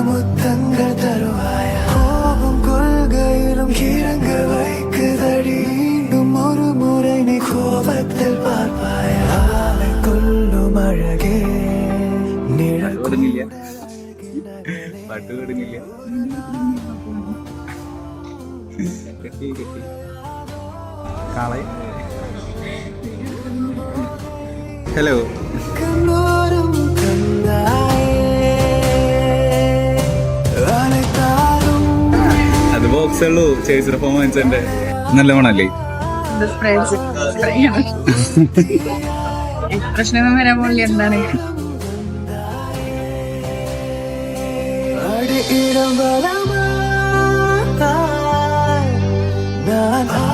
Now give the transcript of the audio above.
முத்தங்கள் தருவாய கோபம் கொள்கையிலும் கிறங்க வைக்குதடி இன்னும் ஒரு முறை நீ கோபத்தில் பார்ப்பாய ஆளை கொள்ளும் அழகே நிழல் പാട്ട് കേടുന്നില്ല. കെട്ടി കെട്ടി കാളെ. ഹലോ, അത് ബോക്സേ ഉള്ളൂ. ചേച്ചിയുടെ പെർഫോമൻസിന്റെ നല്ല മണല്ലേ? പ്രശ്നം വരാൻ പോലെ എന്താണ് நான்